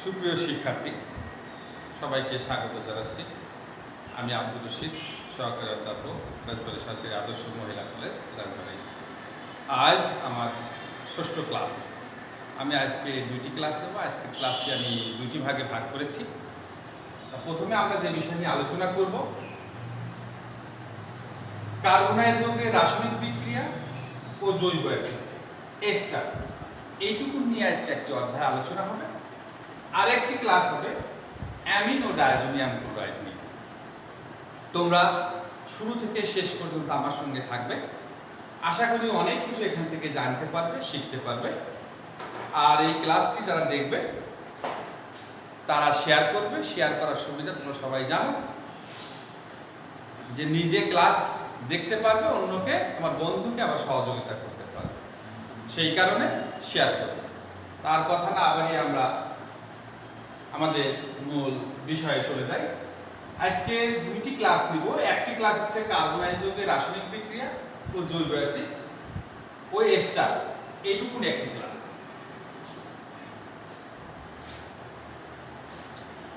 সুপ্রিয় শিক্ষার্থী, সবাইকে স্বাগত জানাচ্ছি। আমি আব্দুর রশিদ, সহকারী অধ্যাপক, রাজবাড়ী সরকারি আদর্শ মহিলা কলেজ, রাজবাড়ী। আজ আমার ষষ্ঠ ক্লাস। আমি আজকে দুইটি ক্লাস দেব। আজকে ক্লাসটি আমি দুইটি ভাগে ভাগ করেছি। প্রথমে আমরা যে বিষয় নিয়ে আলোচনা করব, কার্বনের যৌগের রাসায়নিক বিক্রিয়া ও জৈব অ্যাসিড এস্টার, এইটুকু নিয়ে আজকে একটি অধ্যায় আলোচনা হবে। আরেকটি ক্লাস হবে অ্যামিন ও ডায়াজোনিয়াম ক্লোরাইড নিয়ে। তোমরা শুরু থেকে শেষ পর্যন্ত আমার সঙ্গে থাকবে। আশা করি অনেক কিছু এখান থেকে জানতে পারবে, শিখতে পারবে। আর এই ক্লাসটি যারা দেখবে তারা শেয়ার করবে। শেয়ার করার সুবিধা তোমরা সবাই জানো, যে নিজে ক্লাস দেখতে পারবে, অন্যকে, আমার বন্ধুকে আবার সহযোগিতা করতে পারবে। সেই কারণে শেয়ার করবে। তার কথা না বাড়িয়ে আমরা আমাদের মূল বিষয়ে চলে যাই। আজকে দুইটি ক্লাস নিব। একটি ক্লাস হচ্ছে কার্বনের যৌগের রাসায়নিক বিক্রিয়া ও জৈব অ্যাসিড ও এস্টার, এইটুকুন একটি ক্লাস।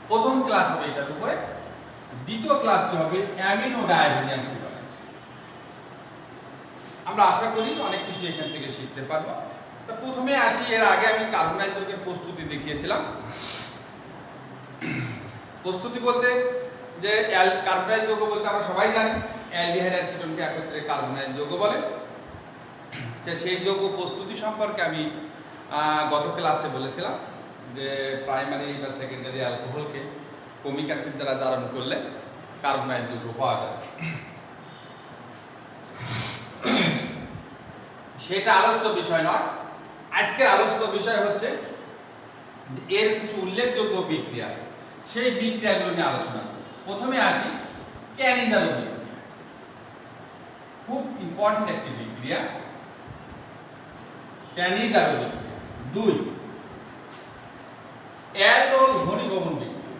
প্রথম ক্লাস হবে এটার উপরে। দ্বিতীয় ক্লাসটি হবে অ্যামিন ও ডায়াজোনিয়াম ক্লোরাইড। আমরা আশা করি অনেক কিছু এখান থেকে শিখতে পারবো। তো প্রথমে আসি, এর আগে আমি কার্বনের যৌগের প্রস্তুতি দেখিয়েছিলাম। প্রস্তুতি বলতে যে কার্বনের যৌগ বলতে আমরা সবাই জানি অ্যালডিহাইড আর কিটোনকে একত্রে কার্বনের যৌগ বলে। সেই যৌগ প্রস্তুতি সম্পর্কে আমি গত ক্লাসে বলেছিলাম যে প্রাইমারি বা সেকেন্ডারি অ্যালকোহলকে কমিক অ্যাসিড দ্বারা জারণ করলে কার্বনের যৌগ পাওয়া যায়। সেটা আলোচ্য বিষয় নয়। আজকের আলোচ্য বিষয় হচ্ছে যে এর কিছু উল্লেখযোগ্য বিক্রিয়া আছে, সেই বিক্রিয়াগুলো নিয়ে আলোচনা করব। প্রথমে আসি ক্যানিজারো বিক্রিয়া। খুব ইম্পর্টেন্ট একটি বিক্রিয়া, ক্যানিজারো বিক্রিয়া। 2 অ্যালডোল ঘনীভবন বিক্রিয়া।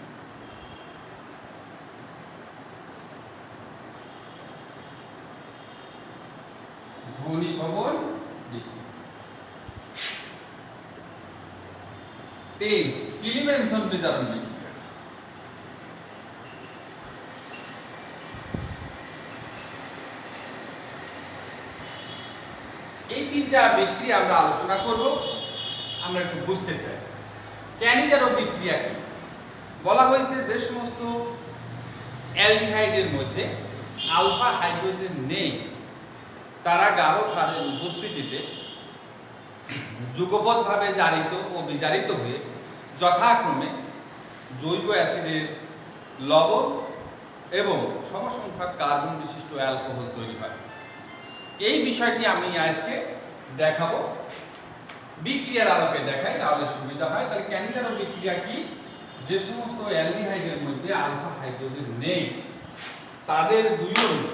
ঘনীভবন বিক্রিয়া। 3 কিলিমেনসন বিজারণ বিক্রিয়া। এই তিনটা বিক্রিয়া আমরা আলোচনা করব। আমরা একটু বুঝতে চাই ক্যানিজারো বিক্রিয়া কি। বলা হয়েছে যে সমস্ত অ্যালডিহাইডের মধ্যে আলফা হাইড্রোজেন নেই, তারা গাঢ় ক্ষারের উপস্থিতিতে যুগপৎভাবে জারিত ও বিজারিত হয়ে যথাক্রমে জৈব অ্যাসিডের লবণ এবং সমসংখ্যক কার্বন বিশিষ্ট অ্যালকোহল তৈরি হয়। এই বিষয়টি আমি আজকে দেখাবো। বিক্রিয়ার আলোকে দেখাই তাহলে সুবিধা হয়। তাহলে ক্যানিজারো বিক্রিয়া কি? যে সমস্ত অ্যালডিহাইডের মধ্যে আলফা হাইড্রোজেন নেই, তাদের দুই অণু,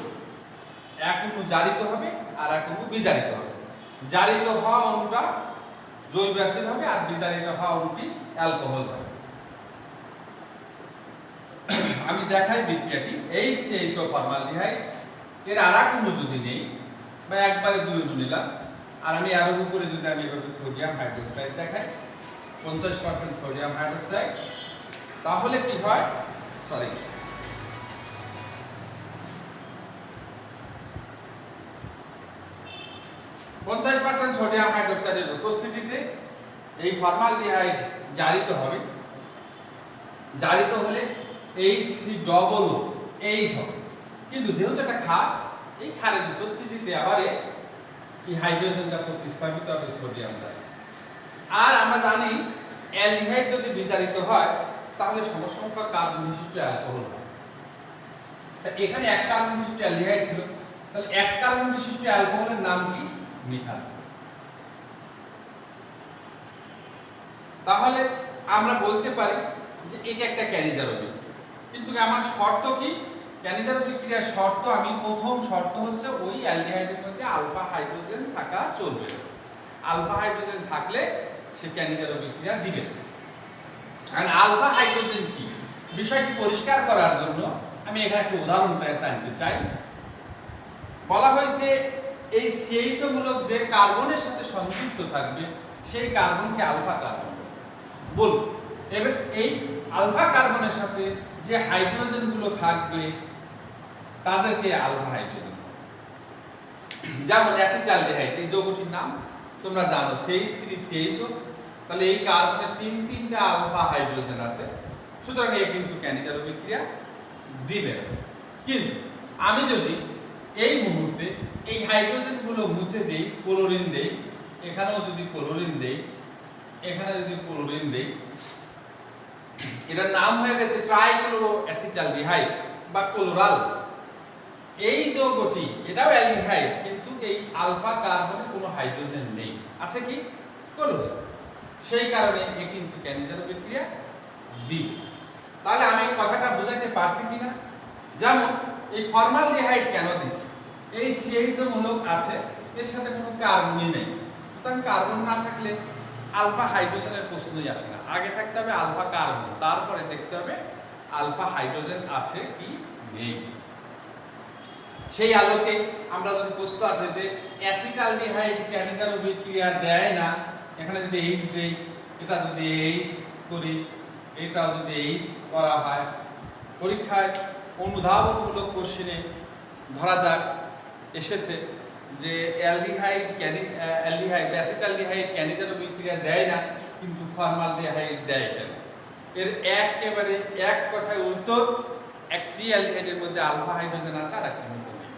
এক অণু জারিত হবে আর এক অণু বিজারিত হবে। জারিত হওয়া অণুটা জৈব অ্যাসিড হবে আর বিজারিত হওয়া অণুটি অ্যালকোহল হবে। আমি দেখাই বিক্রিয়াটি। HCHO ফর্মালডিহাইড এর আর এক অণু যদি নেই, বা একবারে দুই অণু নিলাম, আর আমি আরো উপরে যদি আমি এভাবে সোডিয়াম হাইড্রোক্সাইড দেখাই, 50% সোডিয়াম হাইড্রোক্সাইড, তাহলে কি হয়? 50% সোডিয়াম হাইড্রোক্সাইডের উপস্থিতিতে এই ফর্মালডিহাইড জারিত হবে। জারিত হলে HCOH হবে। কিন্তু যেহেতু এটা ক্ষার, এই ক্ষারের উপস্থিতিতে আবার এই হাইড্রোজেনটা প্রতিস্থাপিত হবে সোডিয়াম দ্বারা। আর আমরা জানি অ্যালডিহাইড যদি বিজারিত হয় তাহলে সমসংখ্যক কার্বন বিশিষ্ট অ্যালকোহল হয়। এখানে এক কার্বন বিশিষ্ট অ্যালডিহাইড ছিল, তাহলে এক কার্বন বিশিষ্ট অ্যালকোহলের নাম কি? মিথাল। তাহলে আমরা বলতে পারি যে এটা একটা ক্যানিজারো বিক্রিয়া। কিন্তু আমার শর্ত কি? ক্যানিজারো বিক্রিয়ার শর্ত, আমি প্রথম শর্ত হচ্ছে ওই অ্যালডিহাইডের মধ্যে আলফা হাইড্রোজেন থাকা চলবে। আলফা হাইড্রোজেন থাকলে সে ক্যানিজারো বিক্রিয়া দিবে। আর আলফা হাইড্রোজেন কি, বিষয়টি পরিষ্কার করার জন্য আমি এখানে একটা উদাহরণ টানতে চাই। বলা হয়েছে এই CHO মূলক যে কার্বনের সাথে সংযুক্ত থাকবে সেই কার্বনকে আলফা কার্বন বলবো। এবার এই আলফা কার্বনের সাথে যে হাইড্রোজেনগুলো থাকবে তাদেরকে আলফা হাইড্রোজেন, যেমন অ্যাসিটালডিহাইড এই যৌগটির নাম তোমরা জানো CH3CHO, তাহলে এই কার্বনে তিনটা আলফা হাইড্রোজেন আছে, সুতরাং এ কিন্তু ক্যানিজার বিক্রিয়া দিবে। কিন্তু আমি যদি এই মুহূর্তে এই হাইড্রোজেনগুলো মুছে দেই, ক্লোরিন দেই, এখানেও যদি ক্লোরিন দেই, এখানে যদি ক্লোরিন দেই, এটার নাম হয়ে গেছে ট্রাইক্লোরো অ্যাসিটালডিহাইড বা ক্লোরাল। এই যৌগটি এটাও অ্যালডিহাইড, কিন্তু এই আলফা কার্বনে কোনো হাইড্রোজেন নেই, আছে কি ক্লোরিন, সেই কারণে এ কিন্তু ক্যানিজার বিক্রিয়া দিবে। তাহলে আমি কথাটা বোঝাতে পারছি কিনা? যেমন এই ফর্মালডিহাইড কেন দিছি, এই CHO মূলক আছে, এর সাথে কোনো কার্বনই নেই, সুতরাং কার্বন না থাকলে আলফা হাইড্রোজেনের প্রশ্নই আসে না। আগে থাকতে হবে আলফা কার্বন, তারপরে দেখতে হবে আলফা হাইড্রোজেন আছে কি নেই। সেই আলোকে আমরা যদি প্রশ্ন আসে যে অ্যাসিটালডিহাইড ক্যানিজার বিক্রিয়া দেয় না, এখানে যদি H দেই, এটা যদি H করি, এটাও যদি H করা হয়, পরীক্ষায় অনুধাবনমূলক কোশ্চেনে ধরা যাক এসেছে যে অ্যালডিহাইড অ্যাসিটালডিহাইড ক্যানিজার বিক্রিয়া দেয় না, কিন্তু ফর্মালডিহাইড দেয় কেন? এর একেবারে এক কথায় উত্তর, একটি অ্যালডিহাইডের মধ্যে আলফা হাইড্রোজেন আছে আর একটির মধ্যে নেই।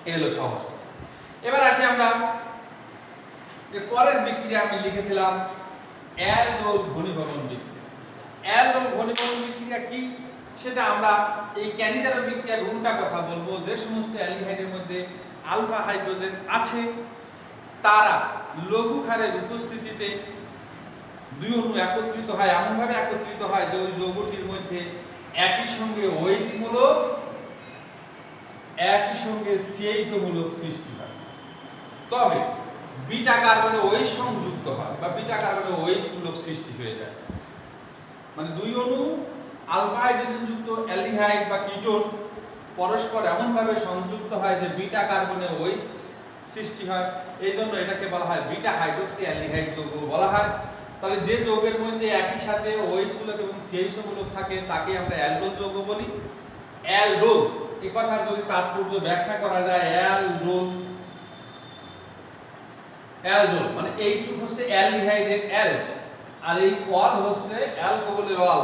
এই হলো সহজ। এবার আসি আমরা এর পরের বিক্রিয়া, আমি লিখেছিলাম অ্যালডোল ঘনীভবন বিক্রিয়া। অ্যালডোল ঘনীভবন বিক্রিয়া কি সেটা আমরা এই ক্যানিজার বিক্রিয়ার উল্টা কথা বলবো। যে সমস্ত অ্যালডিহাইডের মধ্যে আলফা হাইড্রোজেন আছে তারা লঘু ক্ষারের উপস্থিতিতে দুই অণু একত্রিত হয়, এমনভাবে একত্রিত হয় যে ওই যৌগটির মধ্যে একই সঙ্গে OH মূলক, একই সঙ্গে CHO মূলক সৃষ্টি হয়। তবে বিটা কার্বনে OH সংযুক্ত হয় বা বিটা কার্বনে OH মূলক সৃষ্টি হয়ে যায়, মানে দুই অণু আলফা হাইড্রোজেন যুক্ত অ্যালডিহাইড বা কিটোন পরস্পর এমনভাবে সংযুক্ত হয় যে বিটা কার্বনে OH সৃষ্টি হয়। এই জন্য এটাকে বলা হয় বিটা হাইড্রোক্সি অ্যালডিহাইড যৌগ বলা হয়। তাহলে যে যৌগের মধ্যে একই সাথে OH মূলক এবং CHO মূলক থাকে তাকে আমরা অ্যালডোল যৌগ বলি। অ্যালডোল এই কথার যদি তাৎপর্য ব্যাখ্যা করা যায়, অ্যালডোল মানে এইটুকু হচ্ছে অ্যালডিহাইডের অ্যাল্ট, আর এই অল হচ্ছে অ্যালকোহলের অল,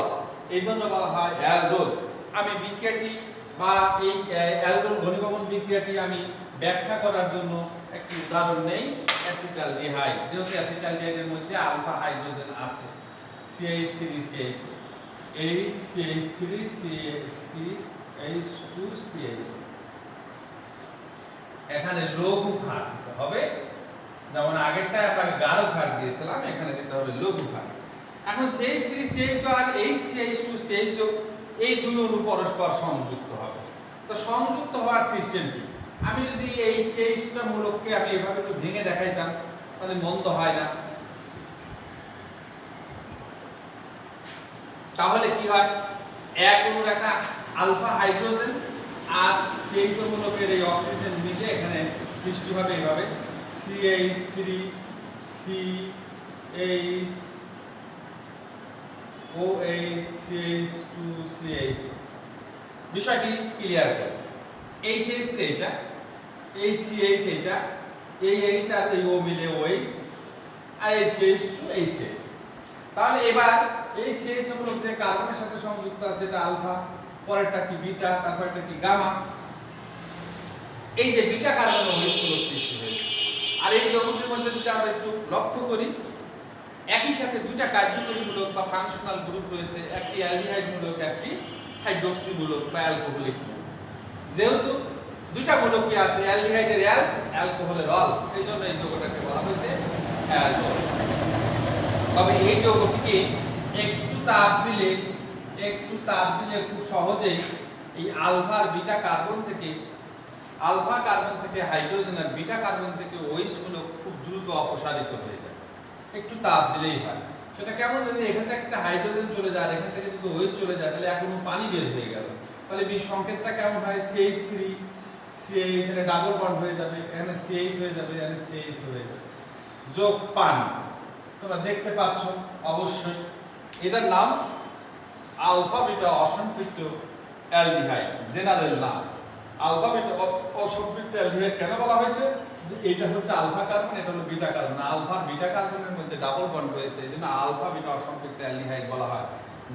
এই জন্য বলা হয় অ্যালডোল। আমি বিক্রিয়াটি বা এই অ্যালডোল ঘনীভবন বিক্রিয়াটি আমি ব্যাখ্যা করার জন্য একটি উদাহরণ নেই, অ্যাসিটালডিহাইড। যেহেতু অ্যাসিটালডিহাইডের মধ্যে আলফা হাইড্রোজেন আছে, CH3CHO, H2CH, এখানে লঘু ক্ষার দিতে হবে, যেমন আগেরটায় আমরা গাঢ় ক্ষার দিয়েছিলাম, এখানে দিতে হবে লঘু ক্ষার। এখন CH3CHO আর HCH2CHO এই দুই অণু পরস্পর সংযুক্ত হবে। তো সংযুক্ত হওয়ার সিস্টেম কি? আমি যদি এই CH2 মূলককে আমি এভাবে একটু ভেঙে দেখাইতাম তাহলে মন্দ হয় না। তাহলে কি হয়, এক অণুর একটা আলফা হাইড্রোজেন আর CHO মূলকের এই অক্সিজেন মিলে এখানে সৃষ্টি হবে এইভাবে CH3COH, বিষয়টি ক্লিয়ার করে। এই CH3 এটা, এই CH এটা, এই H আর এই O মিলে OH, আর এই CH2 এই CH। তাহলে এবার এই CH মূলক যে কার্বনের সাথে সংযুক্ত আছে এটা আলফা, পরেরটা কি বিটা, তারপরটা কি গামা। এই যে বিটা কার্বন OH মূলক সৃষ্টি হয়েছে, আর এই যৌগটির মধ্যে যদি আমরা একটু লক্ষ্য করি, একই সাথে দুইটা কার্যকরী মূলক বা ফাংশনাল গ্রুপ রয়েছে, একটি অ্যালডিহাইড মূলক, একটি হাইড্রোক্সি মূলক বা অ্যালকোহলিক মূলক। যেহেতু দুইটা মূলকই আছে, অ্যালডিহাইডের অ্যাল্ট, অ্যালকোহলের অল, এই জন্য এই যৌগটাকে বলা হয়েছে অ্যালডোল। তবে এই যৌগটিকে একটু তাপ দিলে খুব সহজেই এই আলফা আর বিটা কার্বন থেকে হাইড্রোজেন আর বিটা কার্বন থেকে OH মূলক খুব দ্রুত অপসারিত হয়ে যায়, একটু তাপ দিলেই হয়। সেটা কেমন, যদি এখান থেকে একটা হাইড্রোজেন চলে যায়, এখান থেকে যদি OH চলে যায়, তাহলে এখন পানি বের হয়ে গেল, তাহলে সংকেতটা কেমন হয়, CH3 CH, এটা ডাবল বন্ড হয়ে যাবে, এখানে CH হয়ে যাবে, এখানে CH হয়ে যাবে, যোগ পানি। তোমরা দেখতে পাচ্ছ অবশ্যই এটার নাম আলফা বিটা অসম্পৃক্ত অ্যালডিহাইড, জেনারেল নাম। আলফা বিটা অসম্পৃক্ত অ্যালডিহাইড কেন বলা হয়েছে? যে এটা হচ্ছে আলফা কার্বন, এটা হলো বিটা কার্বন। আলফা বিটা কার্বনের মধ্যে ডাবল বন্ড রয়েছে, এজন্য আলফা বিটা অসম্পৃক্ত অ্যালডিহাইড বলা হয়।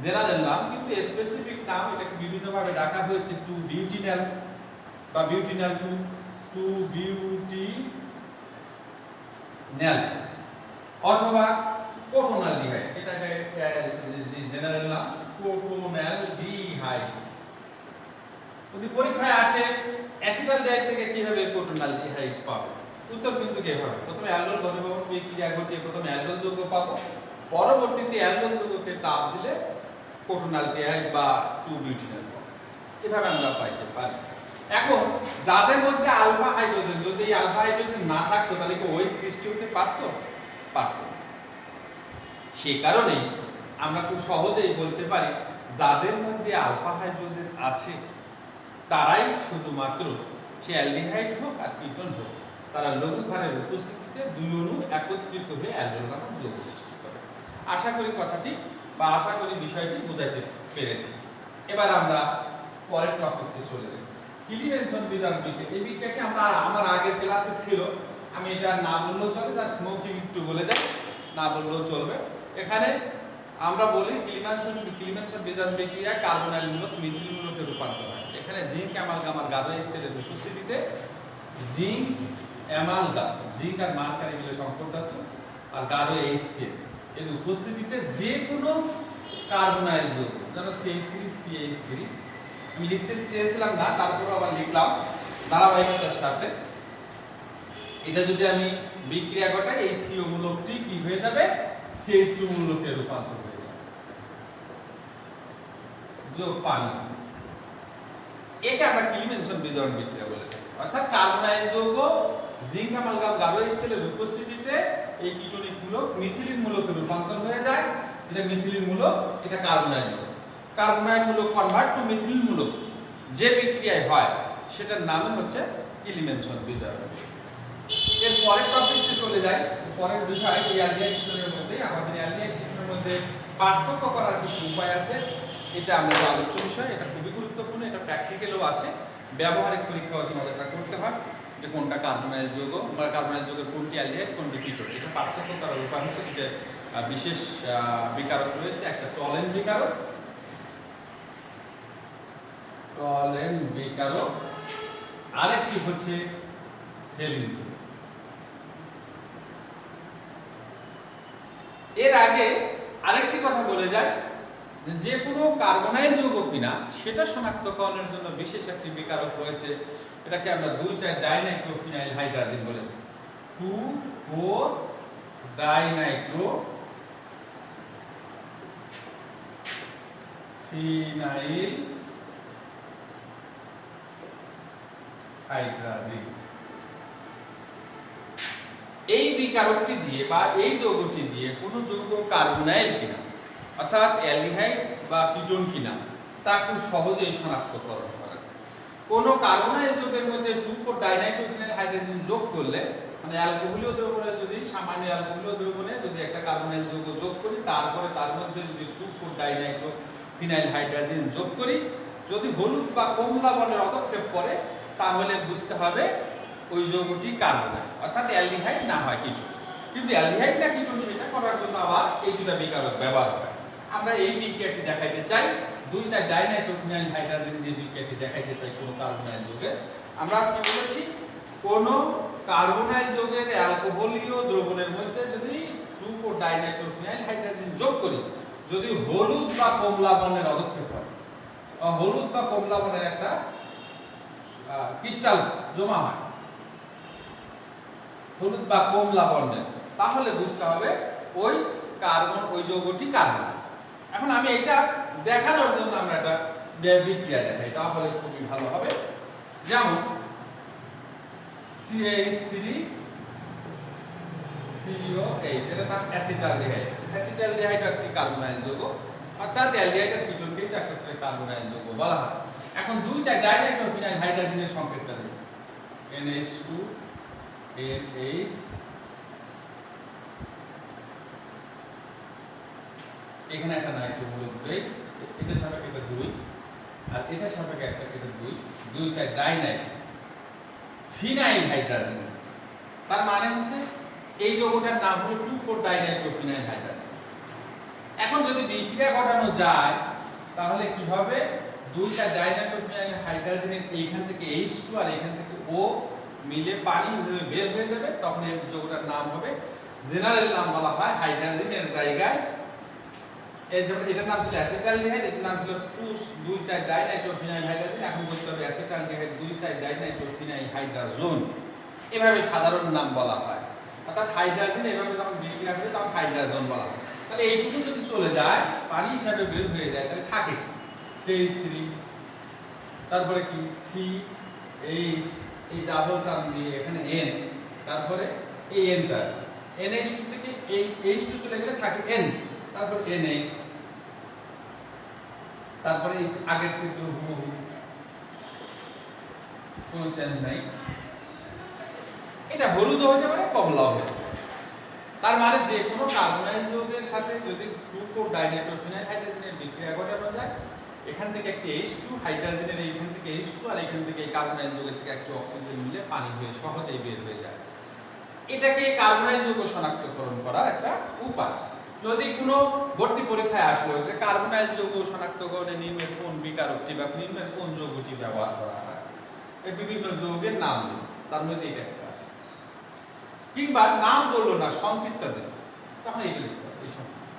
জেনারেল নাম, কিন্তু স্পেসিফিক নাম এটাকে বিভিন্নভাবে ডাকা হয়েছে। 2 বিউটিনাল বা বিউটিনাল 2 বিউটিনাল অথবা কোটোনালডিহাইড, এটা জেনারেল নাম কোটোনালডিহাইড। যদি পরীক্ষায় আসে অ্যাসিটালডিহাইড থেকে কিভাবে কোটোনালডিহাইড পাবে, উত্তর কিন্তু কিভাবে, প্রথমে অ্যালডোল ঘনীভবন বিক্রিয়া ঘটিয়ে প্রথমে অ্যালডোল যৌগ পাবো, পরবর্তীতে অ্যালডোল যৌগকে তাপ দিলে কোটোনালডিহাইড বা 2 বিউটিনাল পাবো। এভাবে আমরা পাইতে পারি। এখন যাদের মধ্যে আলফা হাইড্রোজেন, যদি এই আলফা হাইড্রোজেন না থাকতো তাহলে কি ওই সৃষ্টি হতে পারতো? পারতো। সেই কারণেই আমরা খুব সহজেই বলতে পারি যাদের মধ্যে আলফা হাইড্রোজেন আছে তারাই শুধুমাত্র সে অ্যালডিহাইড হোক আর কিটোন হোক, তারা লঘু ক্ষারের উপস্থিতিতে দুই অণু একত্রিত হয়ে অ্যালডোল নামক যৌগ সৃষ্টি করে। আশা করি কথাটি বা আশা করি বিষয়টি বুঝাইতে পেরেছি। এবার আমরা পরের টপিকসে চলে যাই। কিলি-মেনসন-বিজারণ বিক্রিয়া। এই বিক্রিয়াটি আমার আগের ক্লাসে ছিল, আমি এটা না বললেও চলে, জাস্ট মৌখিক একটু বলে যাই, না বললেও চলবে। এখানে আমরা বলি কিলি-মেনসন-বিজারণ বিক্রিয়া কার্বনাইল মূলক মিথিলিন মূলকে রূপান্তর হয়। এখানে জিঙ্ক অ্যামালগাম আর গাঢ় স্থিরের উপস্থিতিতে জিঙ্ক অ্যামালগাম, জিঙ্ক আর মার্কারি মিলে সংকর ধাতু আর গাঢ় HCl এর উপস্থিতিতে যে কোনো কার্বনাইল যৌগ, যেমন CH3 আমি লিখতে চেয়েছিলাম না, তারপর আবার লিখলাম ধারাবাহিকতার সাথে। এটা যদি আমি বিক্রিয়া ঘটাই, এই CO মূলকটি কি হয়ে যাবে? CH2 মূলকে রূপান্তর হয়ে যাবে, যোগ পানি। একে আমরা কিলি-মেনসন-বিজারণ বিক্রিয়া বলে থাকি। অর্থাৎ কার্বনাইল যৌগ জিঙ্ক অ্যামালগাম গাঢ় স্থিরের উপস্থিতিতে এই কিটোনিক মূলক মিথিলিন মূলকে রূপান্তর হয়ে যায়। এটা মিথিলিন মূলক, এটা কার্বনাইল মূলক। কার্বনাইল মূলক কনভার্ট টু মিথিলিন মূলক যে বিক্রিয়ায় হয় সেটার নামই হচ্ছে কিলি-মেনসন-বিজারণ। এর পরের টপিকে চলে যায়। পরের বিষয় এই অ্যালডিহাইড কিটোনের মধ্যে আমাদের অ্যালডিহাইড কিটোনের মধ্যে পার্থক্য করার কিছু উপায় আছে। এটা আমাদের আলোচ্য বিষয়, এটা খুবই গুরুত্বপূর্ণ, এটা প্র্যাকটিক্যালও আছে, ব্যবহারিক পরীক্ষাও তোমাদের এটা করতে হয় যে কোনটা কার্বনাইল যৌগ বা কার্বনাইল যৌগের কোনটি অ্যালডিহাইড কোনটি কিটোন। এটা পার্থক্য করার উপায় হচ্ছে যে বিশেষ বিকারক রয়েছে, একটা টলেন বিকারক, আরেকটি হচ্ছে হেলিন। এর আগে আরেকটি কথা বলে যায় যে কোনো কার্বনাইল যৌগ কিনা সেটা শনাক্তকরণের জন্য বিশেষ একটি বিকারক রয়েছে, এটাকে আমরা 2,4-ডাইনাইট্রোফিনাইল হাইড্রোজেন বলে থাকি। 2,4-ডাইনাইট্রোফিনাইল হাইড্রোজেন। এই বিকারকটি দিয়ে বা এই যৌগটি দিয়ে কোনো যৌগ কার্বনাইল কিনা অর্থাৎ অ্যালডিহাইড বা কিটোন কিনা তা খুব সহজেই শনাক্তকরণ করা যায়। কোনো কার্বনাইল যৌগের মধ্যে 2,4-ডাইনাইট্রোফিনাইল হাইড্রোজেন যোগ করলে, মানে অ্যালকোহলীয় দ্রবণে যদি সামান্য অ্যালকোহলীয় দ্রবণে যদি একটা কার্বনাইল যৌগ যোগ করি, তারপরে তার মধ্যে যদি 2,4-ডাইনাইট্রোফিনাইল হাইড্রোজেন যোগ করি, যদি হলুদ বা কমলা বর্ণের পদক্ষেপ করে তাহলে বুঝতে হবে ওই যৌগটি কার্বনাইল, অর্থাৎ অ্যালডিহাইড না হয় কিটোন। কিন্তু অ্যালডিহাইড না কিটোন সেটা করার জন্য আবার এই দুটো বিকারক ব্যবহার হয়। আমরা এই বিক্রিয়াটি দেখাইতে চাই, 2,4-ডাইনাইট্রোফিনাইল হাইড্রোজেন দিয়ে বিক্রিয়াটি দেখাইতে চাই কোনো কার্বনাইল যৌগে। আমরা কি বলেছি, কোনো কার্বনাইল যৌগের অ্যালকোহলীয় দ্রবণের মধ্যে যদি 2,4-ডাইনাইট্রোফিনাইল হাইড্রোজেন যোগ করি, যদি হলুদ বা কমলা বর্ণের পদক্ষেপ হয়, হলুদ বা কমলা বর্ণের একটা ক্রিস্টাল জমা হয় হলুদ বা কমলা বর্ণের, তাহলে বুঝতে হবে ওই কার্বন ওই যৌগটি কার্বন। এখন আমি এটা দেখানোর জন্য আমরা একটা বিক্রিয়া দেখাই, তাহলে খুবই ভালো হবে। যেমন CH3COH, এটা তার অ্যাসিটালডিহাইড। অ্যাসিটালডিহাইড একটি কার্বনাইল যৌগ, অর্থাৎ অ্যালডিহাইড আর কিটোনকে একত্রে কার্বনাইল যৌগ বলা হয়। এখন 2,4-ডাইনাইট্রোফিনাইল হাইড্রোজেনের সংকেতটা দেখুন, NH2 NH এখানে একটা নাইট্রোমূলক ব্রেক, এটার সাপেক্ষে এটা 2 আর এটার সাপেক্ষে একটা এটা 2, দুই সাইড ডাইনাইট্রো ফিনাইল হাইড্রোজেন। তার মানে হচ্ছে এই যৌগটার নাম হলো 2,4-ডাইনাইট্রোফিনাইল হাইড্রোজেন। এখন যদি বিক্রিয়া ঘটানো যায় তাহলে কি হবে, 2,4-ডাইনাইট্রোফিনাইল হাইড্রোজেনের এইখান থেকে H2 আর এখান থেকে O মিলে পানি হয়ে বের হয়ে যাবে, তখন এই যৌগটার নাম হবে, জেনারেল নাম বলা হয় হাইড্রোজেনের জায়গায় এটার নাম ছিল অ্যাসিটালডিহাইড, এটার নাম ছিল 2,4-ডাইনাইট্রোফিনাইল হাইড্রোজেন, এখন বলতে হবে অ্যাসিটালডিহাইড 2,4-ডাইনাইট্রোফিনাইল হাইড্রোজেন, এভাবে সাধারণ নাম বলা হয়। অর্থাৎ হাইড্রোজেন এভাবে যখন বিক্রিয়া করে তখন হাইড্রোজেন বলা হয়। তাহলে এইটুকু যদি চলে যায় পানি হিসাবে বের হয়ে যায় তাহলে থাকে CH3, তারপরে কি সি এই ডাবল টার্ম দিয়ে এখানে N, তারপরে এই Nটা NH2 থেকে এই H2 চলে গেলে থাকে N, তারপর NH, তারপরে এই আগের চিত্র হুবহু, কোনো চেঞ্জ নাই। এটা হলুদ হতে পারে, কমলাও হতে পারে। তার মানে যে কোনো কার্বনাইল যৌগের সাথে যদি 2,4-ডাইনাইট্রোফিনাইল হাইড্রোজেনের বিক্রিয়া ঘটানো যায়, এখান থেকে একটি H2 হাইড্রোজেনের এইখান থেকে H2 আর এখান থেকে এই কার্বনাইল যৌগের থেকে একটি অক্সিজেন মিলে পানি হয়ে সহজেই বের হয়ে যায়। এটাকে কার্বনাইল যৌগ শনাক্তকরণ করার একটা উপায়। যদি কোনো ভর্তি পরীক্ষায় আসলো যে কার্বনাইল যৌগ শনাক্তকরণে নিম্নের কোন বিকারকটি বা নিম্নের কোন যৌগটি ব্যবহার করা হয়, এই বিভিন্ন যৌগের নাম দিন, তার মধ্যে এটা একটা আছে। কিংবা নাম বললো না, সংক্ষিপ্ত দিন, তখন এটা লিখতে হবে এই সংক্ষিপ্ত।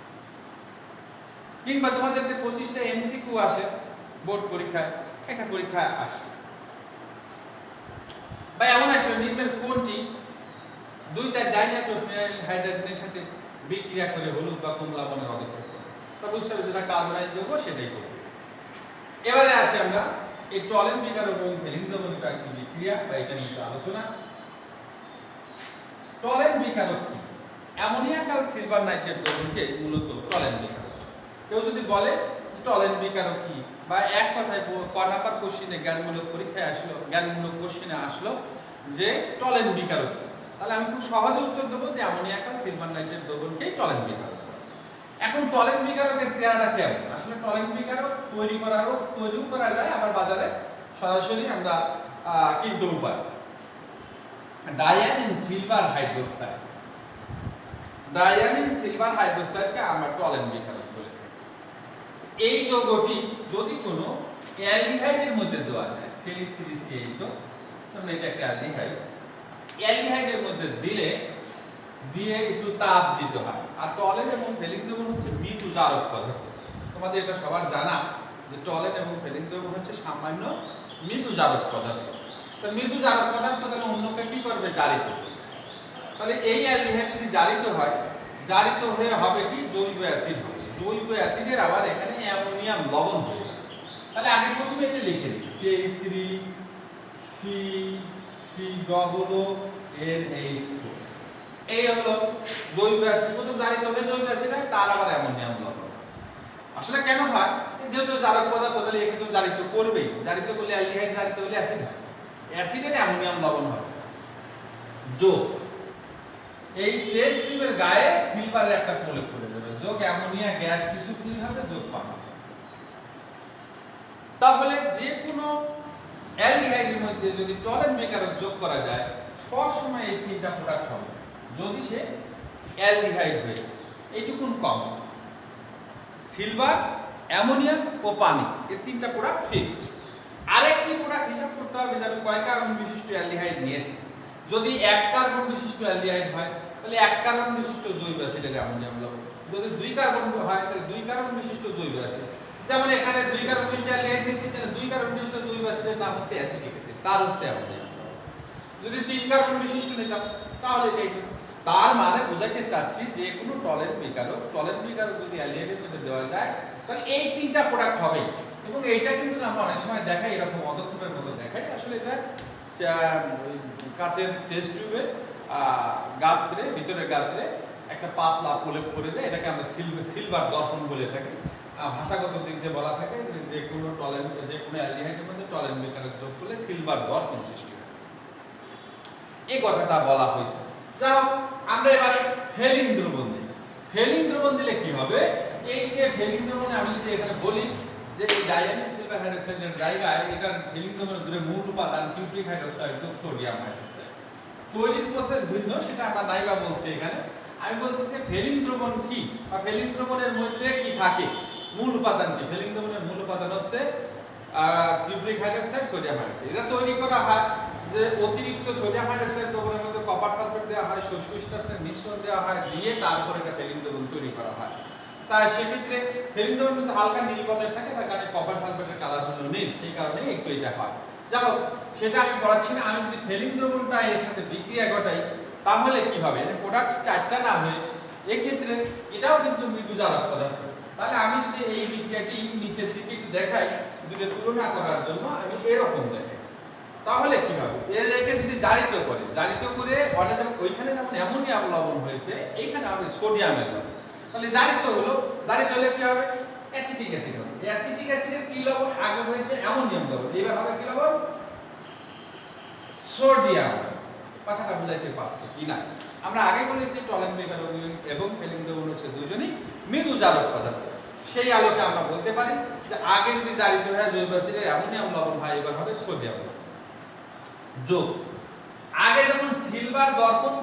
কিংবা তোমাদের যে 25টা MCQ আসে বোর্ড পরীক্ষায়, একটা পরীক্ষায় আসে বা এমন আসলে নিম্নের কোনটি 2,4-ডাইনাইট্রোফিনাইল হাইড্রোজেনের সাথে বিক্রিয়া করে হলুদ বা কমলা বর্ণের পদক্ষেপ করে, তবে বুঝতে হবে যেটা কার্বনাইল যৌগ সেটাই করবে। এবারে আসি আমরা এই টলেন বিকারক এবং ফেলিনদ্রবণিত একটি বিক্রিয়া বা এটা নিয়ে আলোচনা। টলেন বিকারক কি? অ্যামোনিয়া কাল সিলভার নাইট্রেট দ্রবণকে মূলত টলেন বিকারক। কেউ যদি বলে টলেন বিকারক কি, বা এক কথায় ক নাম্বার কোশ্চেনে জ্ঞানমূলক পরীক্ষায় আসলো, জ্ঞানমূলক কোশ্চেনে আসলো যে টলেন বিকারক, তাহলে আমি খুব সহজে উত্তর দেবো যে অ্যামোনিয়া কাল সিলভার নাইট্রেট দ্রবণকেই টলেন বিকারক। এখন টলেন বিকারকের চেহারাটা কেমন? আসলে টলেন বিকারক তৈরিও করা যায়, আবার বাজারে সরাসরি আমরা কিনতেও পারি। Diamine silver hydroxide, diamine silver হাইড্রোক্সাইডকে আমরা টলেন বিকারক বলে থাকি। এই যৌগটি যদি কোনো অ্যালডিহাইডের মধ্যে দেওয়া যায়, CH3CHO, ধরুন এটা একটা অ্যালডিহাইড, অ্যালডিহাইডের মধ্যে দিয়ে একটু তাপ দিতে হয়। আর টলেন এবং ফেলিনদ্রবণ হচ্ছে মৃদু জারক পদার্থ, তোমাদের এটা সবার জানা যে টলেন এবং ফেলিনদ্রবণ হচ্ছে সামান্য মৃদু জারক পদার্থ। তো মৃদু জারক পদার্থ তাহলে অন্যকে কি করবে? জারিত করবে। তাহলে এই অ্যালডিহাইড যদি জারিত হয়, জারিত হয়ে হবে কি? জৈব অ্যাসিড হবে। জৈব অ্যাসিডের আবার এখানে অ্যামোনিয়াম লবণ হবে। তাহলে আমি প্রথমে এটা লিখে দিই, CH3CCNH2, এই হলো জৈব অ্যাসিড। প্রথম জারিত হয়ে জৈব অ্যাসিড হয়, তার আবার অ্যামোনিয়াম লবণ। আসলে কেন হয়? যেহেতু জারক পদার্থ, তাহলে একে তো জারিত করবেই। জারিত করলে অ্যালডিহাইড, জারিত হলে অ্যাসিড হয়, অ্যাসিডের অ্যামোনিয়াম লবণ হয়। যোগ এই টেস্ট টিউবের গায়ে সিলভারের একটা প্রলেপ করে দেবে, যোগ অ্যামোনিয়া গ্যাস কিছু ফিল হবে, যোগ পাবে। তাহলে যে কোনো অ্যালডিহাইডের মধ্যে যদি টলেন বিকারক যোগ করা যায়, সব সময় এই তিনটা প্রোডাক্ট হবে যদি সে অ্যালডিহাইড হয়ে যায়। এইটুকুন কম, সিলভার, অ্যামোনিয়াম ও পানি, এই তিনটা প্রোডাক্ট ফিক্সড। আরেকটি প্রোডাক্ট হিসাব করতে হবে যে আমি কয় কার্বন বিশিষ্ট অ্যালডিহাইড নিয়েছি। যদি 1 কার্বন বিশিষ্ট অ্যালডিহাইড হয় তাহলে 1 কার্বন বিশিষ্ট জৈব অ্যাসিডের অ্যামোনিয়াম লবণ। যদি 2 কার্বন হয় তাহলে 2 কার্বন বিশিষ্ট জৈব অ্যাসিড। যেমন এখানে 2 কার্বন বিশিষ্ট অ্যালডিহাইড নিয়েছি, তাহলে 2 কার্বন বিশিষ্ট জৈব অ্যাসিডের নাম হচ্ছে অ্যাসিটিক অ্যাসিড, তার হচ্ছে অ্যামোনিয়াম লবণ। যদি 3 কার্বন বিশিষ্ট নিতাম তাহলে এটাই। তার মানে বোঝাইতে চাচ্ছি যে কোনো টলেন বিকারক যদি অ্যালডিহাইডের মধ্যে দেওয়া যায় তাহলে এই তিনটা প্রোডাক্ট হবে। এবং এইটা কিন্তু আমরা অনেক সময় দেখাই, এরকম অদক্ষেপের মতো দেখাই। আসলে এটা কাচের টেস্ট টিউবে গাত্রে, ভিতরের গাত্রে একটা পাতলা প্রলেপ করে যায়, এটাকে আমরা সিলভার দর্পণ বলে থাকি। ভাষাগত দিক দিয়ে বলা থাকে যে কোনো অ্যালডিহাইডের মধ্যে টলেন বিকারক যোগ করলে সিলভার দর্পণ সৃষ্টি হয়, এই কথাটা বলা হয়েছে। যাই হোক, আমরা এবার হেলিন দ্রবণ দিই। হেলিন দ্রবণ দিলে কি হবে? এই যে ফেলিং দ্রবণে আমি যদি এখানে বলি যে এই ডাইয়ামিন সিলভার হাইড্রোক্সাইডের জায়গায় এটার ফেলিং দ্রবণের দুটো মূল উপাদান কিউপ্রিক হাইড্রোক্সাইড ও সোডিয়াম হাইড্রোক্সাইড, তৈরির প্রসেস ভিন্ন, সেটা আমরা নাইবা বলছি এখানে। আমি বলছি যে ফেলিং দ্রবণ কি বা ফেলিং দ্রবণের মধ্যে কি থাকে, মূল উপাদান কি। ফেলিং দ্রবণের মূল উপাদান হচ্ছে কিউপ্রিক হাইড্রোক্সাইড, সোডিয়াম হাইড্রোক্সাইড। এটা তৈরি করা হয় যে অতিরিক্ত সোডিয়াম হাইড্রোক্সাইড দ্রবণের মধ্যে কপার সালফেট দেওয়া হয়, শস্য স্টার্চের মিশ্রণ দেওয়া হয়, দিয়ে তারপরে এটা ফেলিং দ্রবণ তৈরি করা হয়। তাই সেক্ষেত্রে ফেলিং দ্রবণ কিন্তু হালকা নীল বর্ণের থাকে, তার কারণে কপার সালফেটের কালার হলো নীল, সেই কারণে একটু এটা হয়। যাই হোক, সেটা আমি পড়াচ্ছি না। আমি যদি ফেলিং দ্রবণটা এর সাথে বিক্রিয়া ঘটাই তাহলে কি হবে, প্রোডাক্ট চারটা না হয়ে এক্ষেত্রে এটাও কিন্তু মৃদু জারক পদার্থ। তাহলে আমি যদি এই বিক্রিয়াটি নিচের দিকে একটু দেখাই, দুটো তুলনা করার জন্য আমি এরকম দেখাই, তাহলে কি হবে, এর রেখে যদি জারিত করে অনেক যেমন ওইখানে যেমন অ্যামোনিয়া লবণ হয়েছে, এইখানে হবে সোডিয়ামের লবণ। তাহলে জারিত হলে কি হবে, অ্যাসিটিক অ্যাসিড হবে। অ্যাসিটিক অ্যাসিডের কি লবণ, আগে হয়েছে অ্যামোনিয়াম লবণ, এবার হবে কি লবণ, সোডিয়াম। কথাটা বুঝাইতে পারছি কি না? আমরা আগে বলেছি টলেন বেকার এবং ফেলিং দ্রবণ হচ্ছে দুজনই মৃদু জারক পদার্থ। সেই আলোকে আমরা বলতে পারি যে আগে যদি জারিত হয় জৈব অ্যাসিডের অ্যামোনিয়াম লবণ হয়, এবার হবে সোডিয়াম লবণ। যোগ আগে যখন সিলভার দর্পণ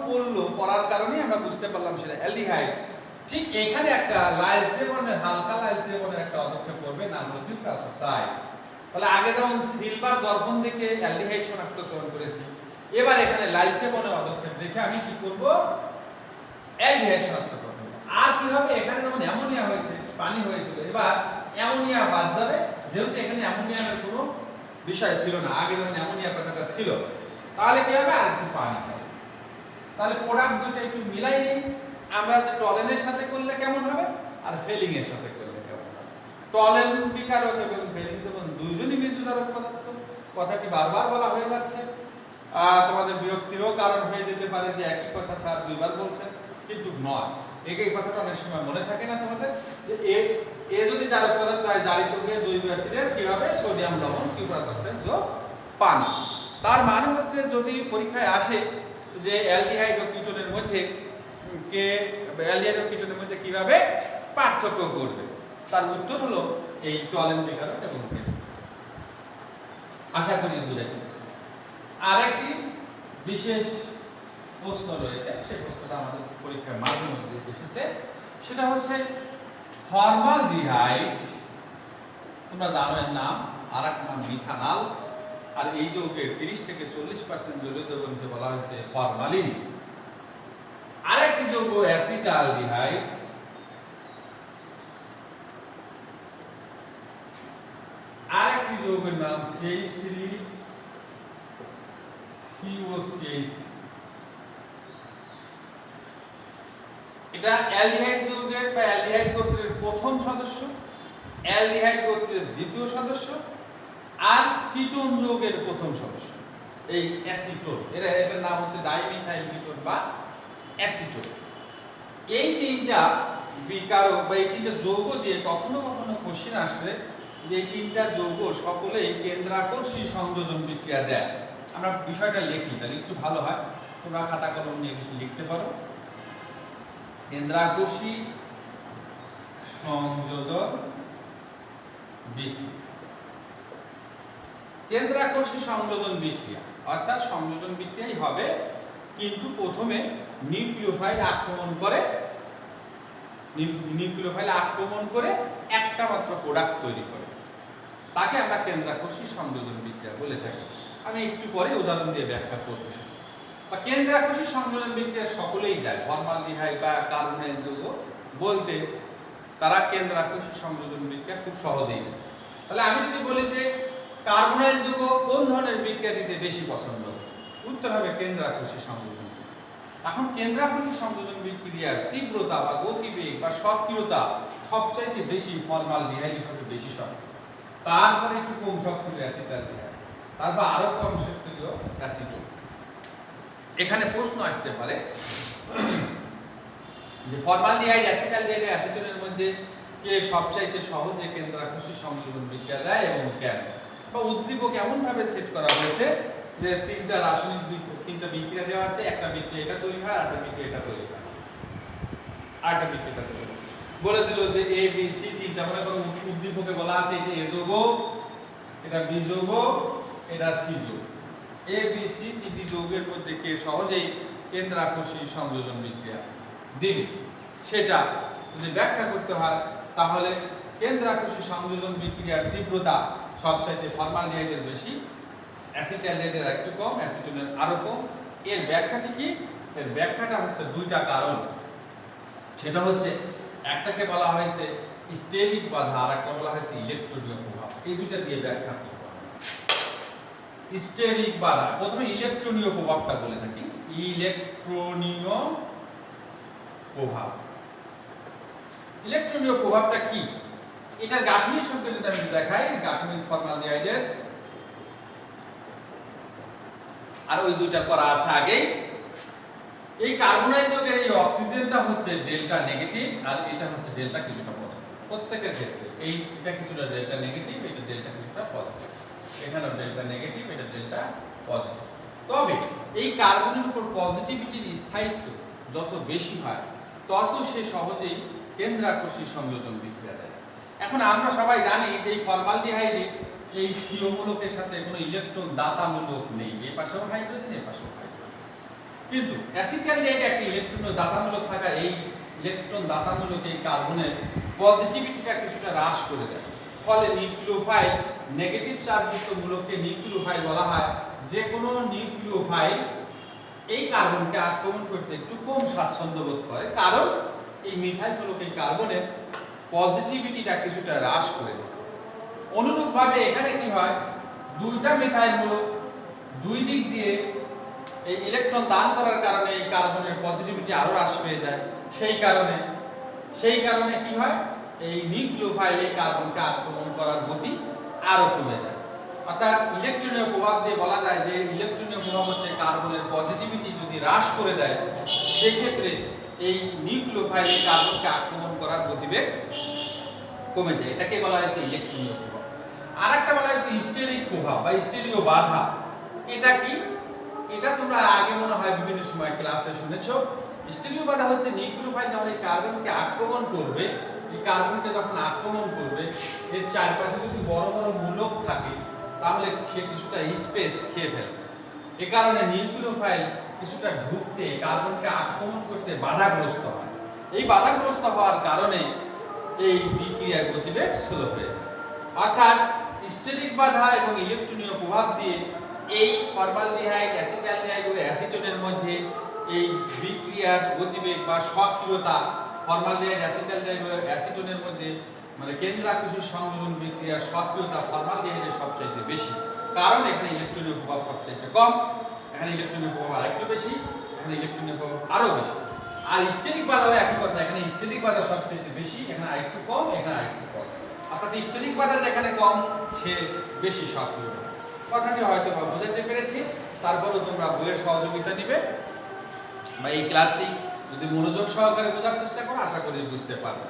পড়ার কারণে আমরা বুঝতে পারলাম সেটা অ্যালডিহাইড। ঠিক এখানে একটা লালচে বর্ণের, হালকা লালচে বর্ণের একটা পদক্ষেপ পড়বে, নাম হলো কিউপ্রাস অক্সাইড। তাহলে আগে যেমন সিলভার দর্পণ থেকে অ্যালডিহাইড শনাক্তকরণ করেছি, এবার এখানে লালচে বর্ণের পদক্ষেপ দেখে আমি কি করব, অ্যালডিহাইড শনাক্তকরণ করব। আর কি হবে, এখানে যেমন অ্যামোনিয়া হয়েছে, পানি হয়েছিল, এবার অ্যামোনিয়া বাদ যাবে, যেহেতু এখানে অ্যামোনিয়ার কোনো বিষয় ছিল না, আগে যখন অ্যামোনিয়া কথাটা ছিল। তাহলে কি হবে, আর একটু পানি হবে। তাহলে প্রোডাক্ট দুটো একটু মিলাই নিই, আমরা যে টলেনের সাথে করলে কেমন হবে আর ফেলিং এর সাথে করলে কেমন হবে। টলেন বিকারক এবং ফেলিং দ্রবণ দুইজনই মৃদু জারক পদার্থ। কথাটি বারবার বলা হয়ে যাচ্ছে, তোমাদের বিরক্তিরও কারণ হয়ে যেতে পারে যে একই কথা স্যার দুইবার বলছেন, কিন্তু নয়। এই কথাটা অনেক সময় মনে থাকে না তোমাদের, যে এ যদি জারক পদার্থ হয়, জারিত হয়ে জৈব অ্যাসিডের কি হবে, সোডিয়াম লবণ কিউপ্রাস অক্সাইড যোগ পানি। তার মানে হচ্ছে যদি পরীক্ষায় আসে যে অ্যালডিহাইড ও কিটোনের মধ্যে কিভাবে পার্থক্য করবে, তার উত্তর হলো এই টলেন বিকারক এবং ফেলিং। আশা করি বুঝাইতে পেরেছি। আরেকটি বিশেষ প্রশ্ন রয়েছে, সেই প্রশ্নটা আমাদের পরীক্ষার মাঝে মধ্যে এসেছে, সেটা হচ্ছে ফর্মালডিহাইড, তোমরা জানো এর নাম, আর এক নাম মিথানল, আর এই যৌগের 30 থেকে 40% জলীয় দ্রবণকে বলা হয়েছে ফরমালিন। আরেকটি যৌগ অ্যাসিটালডিহাইড, আরেকটি যৌগের নাম CH3COCH3। এটা অ্যালডিহাইড যৌগের বা অ্যালডিহাইড গোত্রের প্রথম সদস্য, অ্যালডিহাইড গোত্রের দ্বিতীয় সদস্য, আর কিটোন যৌগের প্রথম সদস্য এই অ্যাসিটোন। এটার নাম হচ্ছে ডাইমিথাইল কিটোন বা অ্যাসিটোন। এই তিনটা বিকারক বা এই তিনটা যৌগ দিয়ে কখনো কখনো কোশ্চেন আসছে যে এই তিনটা যৌগ সকলেই কেন্দ্রাকর্ষী সংযোজন বিক্রিয়া দেয়। আমরা বিষয়টা লিখি, তাহলে একটু ভালো হয়, তোমরা খাতা কলম নিয়ে কিছু লিখতে পারো। কেন্দ্রাকর্ষী সংযোজন বিক্রিয়া, কেন্দ্রাকর্ষী সংযোজন বিক্রিয়া অর্থাৎ সংযোজন বিক্রিয়াই হবে, কিন্তু প্রথমে নিউক্লিওফাইল আক্রমণ করে একটা মাত্র প্রোডাক্ট তৈরি করে, তাকে আমরা কেন্দ্রাকর্ষী সংযোজন বিক্রিয়া বলে থাকি। আমি একটু পরে উদাহরণ দিয়ে ব্যাখ্যা করব। বা কেন্দ্রাকর্ষী সংযোজন বিক্রিয়া সকলেই দেয়, ফর্মালডিহাইড বা কার্বনের যৌগ বলতে তারা কেন্দ্রাকর্ষী সংযোজন বিক্রিয়া খুব সহজেই দেয়। তাহলে আমি যদি বলি যে কার্বনের যৌগ কোন ধরনের বিক্রিয়া দিতে বেশি পছন্দ করে, উত্তর হবে কেন্দ্রাকর্ষী সংযোজন। এখন কেন্দ্রাকর্ষী সংযোজন বিক্রিয়ার তীব্রতা বা গতিবেগ বা সক্রিয়তা সবচাইতে বেশি ফর্মালডিহাইডের সাথে বেশি সক্রিয়, তারপরে একটু কম সক্রিয় অ্যাসিটালডিহাইড, তারপর আরো কম সক্রিয় অ্যাসিটোন। এখানে প্রশ্ন আসতে পারে যে ফর্মালডিহাইড, অ্যাসিটালডিহাইড, অ্যাসিটোনের মধ্যে কে সবচাইতে সহজে কেন্দ্রাকর্ষী সংযোজন বিক্রিয়া দেয় এবং কেন, বা উদ্দীপক এমন ভাবে সেট করা হয়েছে যে তিনটা বিক্রিয়া দেওয়া আছে, একটা বিক্রিয়া এটা তৈরি হয়, আরেকটা বিক্রিয়া এটা তৈরি হয়, আরেকটা বিক্রিয়া এটা তৈরি হয়। বলে দিল যে এ বি সি তিনটা, মনে করো উদ্দীপকে বলা আছে এটা এ যৌগ, এটা বি যৌগ, এটা সি যৌগ। এ বি সি তিনটি যৌগের মধ্যে কে সহজেই কেন্দ্রাকর্ষী সংযোজন বিক্রিয়া দিবে, সেটা যদি ব্যাখ্যা করতে হয় তাহলে কেন্দ্রাকর্ষী সংযোজন বিক্রিয়ার তীব্রতা সবচাইতে ফর্মালডিহাইডের বেশি, অ্যাসিটালডিহাইডের একটু কম, অ্যাসিটোনের আরো কম। এর ব্যাখ্যাটি কি? এর ব্যাখ্যাটা হচ্ছে দুইটা কারণ। সেটা হচ্ছে একটাকে বলা হয়েছে স্টেরিক বাধা, আর একটা বলা হয়েছে ইলেকট্রনীয় প্রভাব। এই দুইটা দিয়ে ব্যাখ্যা করব। স্টেরিক বাধা, প্রথমে ইলেকট্রনীয় প্রভাবটা বলে থাকি। ইলেকট্রনীয় প্রভাব, ইলেকট্রনীয় প্রভাবটা কি? এটার গাঠনিক সম্পর্কে যদি আমি দেখাই, গাঠনিক ফর্মালডিহাইডের আর ওই দুইটা করা আছে আগেই। এই কার্বনাইল যৌগের এই অক্সিজেনটা হচ্ছে ডেল্টা নেগেটিভ, আর এটা হচ্ছে ডেল্টা কিছুটা পজিটিভ। প্রত্যেকের ক্ষেত্রে এটা কিছুটা ডেল্টা নেগেটিভ, এটা ডেল্টা কিছুটা পজিটিভ, এখানেও ডেল্টা নেগেটিভ, এটা ডেল্টা পজিটিভ। তবে এই কার্বনের উপর পজিটিভিটির স্থায়িত্ব যত বেশি হয় তত সে সহজেই কেন্দ্রাকর্ষী সংযোজন বিক্রিয়া দেয়। এখন আমরা সবাই জানি যে এই ফর্মালডিহাইডে এই CO মূলকের সাথে কোনো ইলেকট্রন দাতা মূলক নেই, এই পাশেও হাইড্রোজেন, এই পাশেও হাইড্রোজেন। কিন্তু অ্যাসিটালডিহাইডে একটা ইলেকট্রন দাতামূলক থাকা এই ইলেকট্রন দাতামূলক এই কার্বনের পজিটিভিটিটা কিছুটা হ্রাস করে দেয়। ফলে নিউক্লিওফাইল, নেগেটিভ চার্জযুক্ত মূলককে নিউক্লিওফাইল বলা হয়। যে কোনো নিউক্লিওফাইল এই কার্বনকে আক্রমণ করতে একটু কম স্বাচ্ছন্দ্য বোধ করে, কারণ এই মিথাইল মূলক এই কার্বনের পজিটিভিটিটা কিছুটা হ্রাস করে দিচ্ছে। অনুরূপভাবে এখানে কি হয়, দুইটা মিথাইল মূলক দুই দিক দিয়ে এই ইলেকট্রন দান করার কারণে এই কার্বনের পজিটিভিটি আরো হ্রাস পেয়ে যায়। সেই কারণে কি হয়, এই নিউক্লিওফাইল এই কার্বনকে আক্রমণ করার গতি আরো কমে যায়। অর্থাৎ ইলেকট্রনীয় প্রভাব দিয়ে বলা যায় যে ইলেকট্রনীয় প্রভাব হচ্ছে কার্বনের পজিটিভিটি যদি হ্রাস করে দেয়, সেক্ষেত্রে এই নিউক্লিওফাইল এই কার্বনকে আক্রমণ করার গতিবেগ কমে যায়। এটাকে বলা হয়েছে ইলেকট্রনীয় প্রভাব। আর একটা বলা হয়েছে স্টেরিক প্রভাব বা স্টেরিও বাধা। এটা কি? এটা তোমরা আগে মনে হয় বিভিন্ন সময় ক্লাসে শুনেছো। স্টেরিও বাধা হচ্ছে নিউক্লিওফাইল যখন এই কার্বনকে আক্রমণ করবে, এই কার্বনকে যখন আক্রমণ করবে, এর চারপাশে যদি বড় বড় মূলক থাকে তাহলে সে কিছুটা স্পেস খেয়ে ফেলবে। এ কারণে নিউক্লিওফাইল কিছুটা ঢুকতে, কার্বনকে আক্রমণ করতে বাধাগ্রস্ত হয়। এই বাধাগ্রস্ত হওয়ার কারণে এই বিক্রিয়ার গতিবেগ স্লো হয়ে যায়। অর্থাৎ স্টেরিক বাধা এবং ইলেকট্রনীয় প্রভাব দিয়ে এই ফর্মালডিহাইড, অ্যাসিটালডিহাইড ও অ্যাসিটোনের মধ্যে এই বিক্রিয়ার গতিবেগ বা সক্রিয়তা ফর্মালডিহাইড, অ্যাসিটালডিহাইড ও অ্যাসিটোনের মধ্যে মানে কেন্দ্রাকর্ষী সংযোজন বিক্রিয়ার সক্রিয়তা ফর্মালডিহাইডের সবচাইতে বেশি, কারণ এখানে ইলেকট্রনীয় প্রভাব সবচাইতে কম, এখানে ইলেকট্রনীয় প্রভাব আরেকটু বেশি, এখানে ইলেকট্রনীয় প্রভাব আরো বেশি। আর স্টেরিক বাধাও একই কথা, এখানে স্টেরিক বাধা সবচাইতে বেশি, এখানে আরেকটু কম, এখানে আরেকটু কম। অর্থাৎ স্টেরিক বাধা যেখানে কম সে বেশি সক্রিয়। কথাটি হয়তো বা বোঝাতে পেরেছি। তারপরেও তোমরা বইয়ের সহযোগিতা নিবে বা এই ক্লাসটি যদি মনোযোগ সহকারে বোঝার চেষ্টা করো, আশা করি বুঝতে পারবে।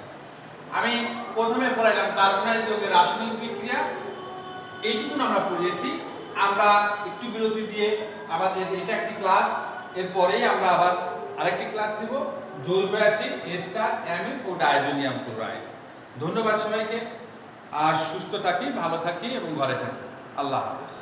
আমি প্রথমে পড়াইলাম কার্বনাইল যৌগের রাসায়নিক বিক্রিয়া, এইটুকুন আমরা পড়িয়েছি। আমরা একটু বিরতি দিয়ে আবার এটা একটি ক্লাস, এরপরেই আমরা আবার আরেকটি ক্লাস নিব জৈব অ্যাসিড, এস্টার, অ্যামিন ও ডাইজোনিয়াম ক্লোরাইড। ধন্যবাদ সবাইকে। আর সুস্থ থাকি, ভালো থাকি এবং ঘরে থাকি। আল্লাহ হাফেজ।